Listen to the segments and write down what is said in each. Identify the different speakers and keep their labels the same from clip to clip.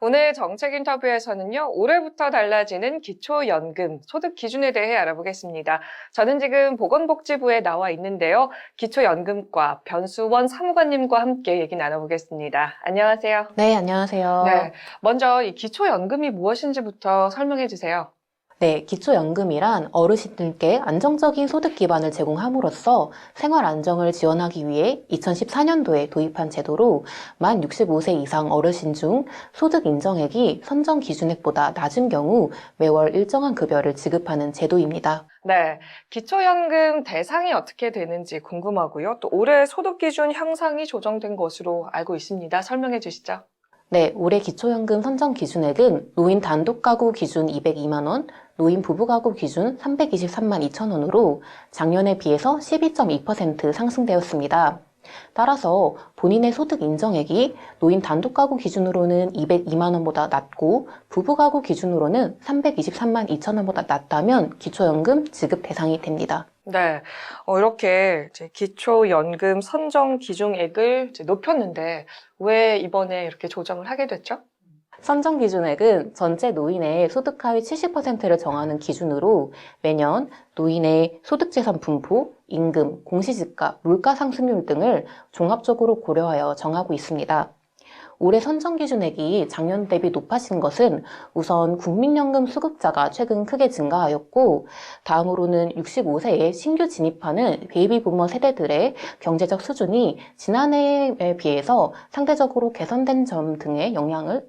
Speaker 1: 오늘 정책 인터뷰에서는요, 올해부터 달라지는 기초연금 소득 기준에 대해 알아보겠습니다. 저는 지금 보건복지부에 나와 있는데요. 기초연금과 변수원 사무관님과 함께 얘기 나눠보겠습니다. 안녕하세요.
Speaker 2: 네, 안녕하세요.
Speaker 1: 네, 먼저 이 기초연금이 무엇인지부터 설명해 주세요.
Speaker 2: 네, 기초연금이란 어르신들께 안정적인 소득 기반을 제공함으로써 생활 안정을 지원하기 위해 2014년도에 도입한 제도로 만 65세 이상 어르신 중 소득 인정액이 선정 기준액보다 낮은 경우 매월 일정한 급여를 지급하는 제도입니다.
Speaker 1: 네, 기초연금 대상이 어떻게 되는지 궁금하고요. 또 올해 소득 기준 향상이 조정된 것으로 알고 있습니다. 설명해 주시죠.
Speaker 2: 네, 올해 기초연금 선정 기준액은 노인 단독 가구 기준 202만 원, 노인 부부 가구 기준 323만 2천 원으로 작년에 비해서 12.2% 상승되었습니다. 따라서 본인의 소득 인정액이 노인 단독 가구 기준으로는 202만 원보다 낮고 부부 가구 기준으로는 323만 2천 원보다 낮다면 기초연금 지급 대상이 됩니다.
Speaker 1: 네, 이렇게 이제 기초연금 선정 기준액을 이제 높였는데 왜 이번에 이렇게 조정을 하게 됐죠?
Speaker 2: 선정 기준액은 전체 노인의 소득 하위 70%를 정하는 기준으로 매년 노인의 소득재산 분포, 임금, 공시지가, 물가 상승률 등을 종합적으로 고려하여 정하고 있습니다. 올해 선정 기준액이 작년 대비 높아진 것은 우선 국민연금 수급자가 최근 크게 증가하였고, 다음으로는 65세에 신규 진입하는 베이비 부머 세대들의 경제적 수준이 지난해에 비해서 상대적으로 개선된 점 등의 영향으로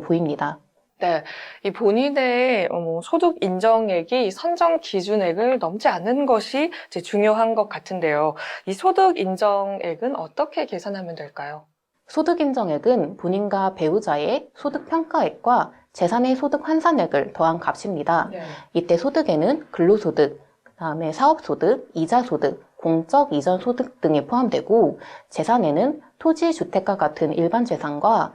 Speaker 2: 보입니다.
Speaker 1: 네, 이 본인의 소득 인정액이 선정 기준액을 넘지 않는 것이 이제 중요한 것 같은데요. 이 소득 인정액은 어떻게 계산하면 될까요?
Speaker 2: 소득 인정액은 본인과 배우자의 소득 평가액과 재산의 소득 환산액을 더한 값입니다.
Speaker 1: 네.
Speaker 2: 이때 소득에는 근로소득, 그다음에 사업소득, 이자소득, 공적 이전 소득 등이 포함되고 재산에는 토지, 주택과 같은 일반 재산과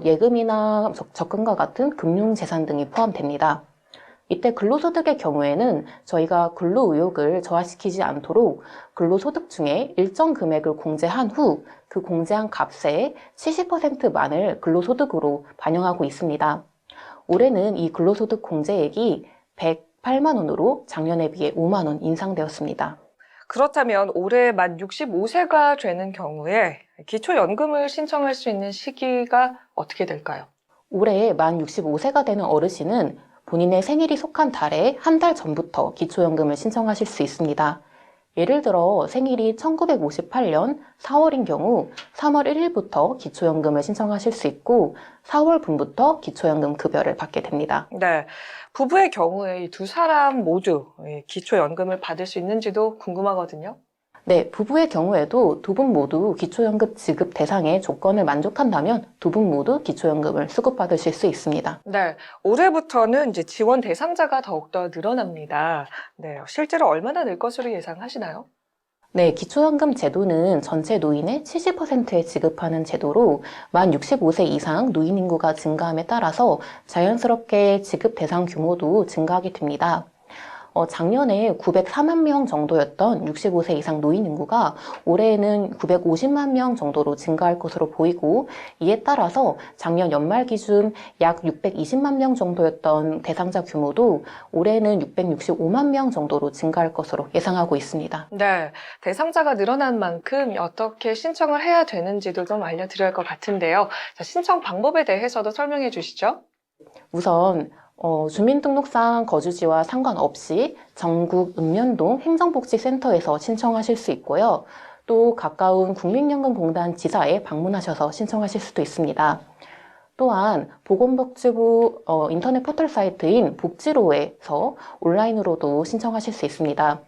Speaker 2: 예금이나 적금과 같은 금융재산 등이 포함됩니다. 이때 근로소득의 경우에는 저희가 근로의욕을 저하시키지 않도록 근로소득 중에 일정 금액을 공제한 후 그 공제한 값의 70%만을 근로소득으로 반영하고 있습니다. 올해는 이 근로소득 공제액이 108만 원으로 작년에 비해 5만 원 인상되었습니다.
Speaker 1: 그렇다면 올해 만 65세가 되는 경우에 기초연금을 신청할 수 있는 시기가 어떻게 될까요?
Speaker 2: 올해 만 65세가 되는 어르신은 본인의 생일이 속한 달에 한 달 전부터 기초연금을 신청하실 수 있습니다. 예를 들어 생일이 1958년 4월인 경우 3월 1일부터 기초연금을 신청하실 수 있고 4월 분부터 기초연금 급여를 받게 됩니다.
Speaker 1: 네, 부부의 경우에 이 두 사람 모두 기초연금을 받을 수 있는지도 궁금하거든요.
Speaker 2: 네, 부부의 경우에도 두 분 모두 기초연금 지급 대상의 조건을 만족한다면 두 분 모두 기초연금을 수급받으실 수 있습니다.
Speaker 1: 네, 올해부터는 이제 지원 대상자가 더욱더 늘어납니다. 네, 실제로 얼마나 늘 것으로 예상하시나요?
Speaker 2: 네, 기초연금 제도는 전체 노인의 70%에 지급하는 제도로 만 65세 이상 노인 인구가 증가함에 따라서 자연스럽게 지급 대상 규모도 증가하게 됩니다. 작년에 904만 명 정도였던 65세 이상 노인 인구가 올해에는 950만 명 정도로 증가할 것으로 보이고 이에 따라서 작년 연말 기준 약 620만 명 정도였던 대상자 규모도 올해는 665만 명 정도로 증가할 것으로 예상하고 있습니다.
Speaker 1: 네, 대상자가 늘어난 만큼 어떻게 신청을 해야 되는지도 좀 알려드려야 할 것 같은데요. 자, 신청 방법에 대해서도 설명해 주시죠.
Speaker 2: 우선 주민등록상 거주지와 상관없이 전국 읍면동 행정복지센터에서 신청하실 수 있고요. 또 가까운 국민연금공단 지사에 방문하셔서 신청하실 수도 있습니다. 또한 보건복지부 인터넷 포털 사이트인 복지로에서 온라인으로도 신청하실 수 있습니다.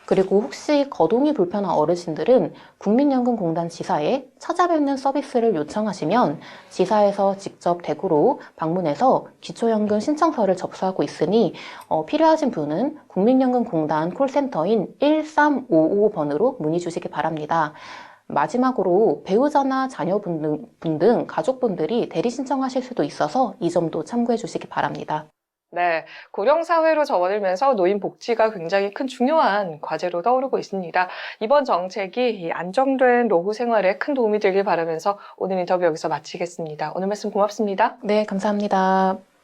Speaker 2: 그리고 혹시 거동이 불편한 어르신들은 국민연금공단 지사에 찾아뵙는 서비스를 요청하시면 지사에서 직접 댁으로 방문해서 기초연금 신청서를 접수하고 있으니 필요하신 분은 국민연금공단 콜센터인 1355번으로 문의 주시기 바랍니다. 마지막으로 배우자나 자녀분 등 가족분들이 대리 신청하실 수도 있어서 이 점도 참고해 주시기 바랍니다.
Speaker 1: 네, 고령사회로 접어들면서 노인 복지가 굉장히 큰 중요한 과제로 떠오르고 있습니다. 이번 정책이 이 안정된 노후 생활에 큰 도움이 되길 바라면서 오늘 인터뷰 여기서 마치겠습니다. 오늘 말씀 고맙습니다.
Speaker 2: 네, 감사합니다.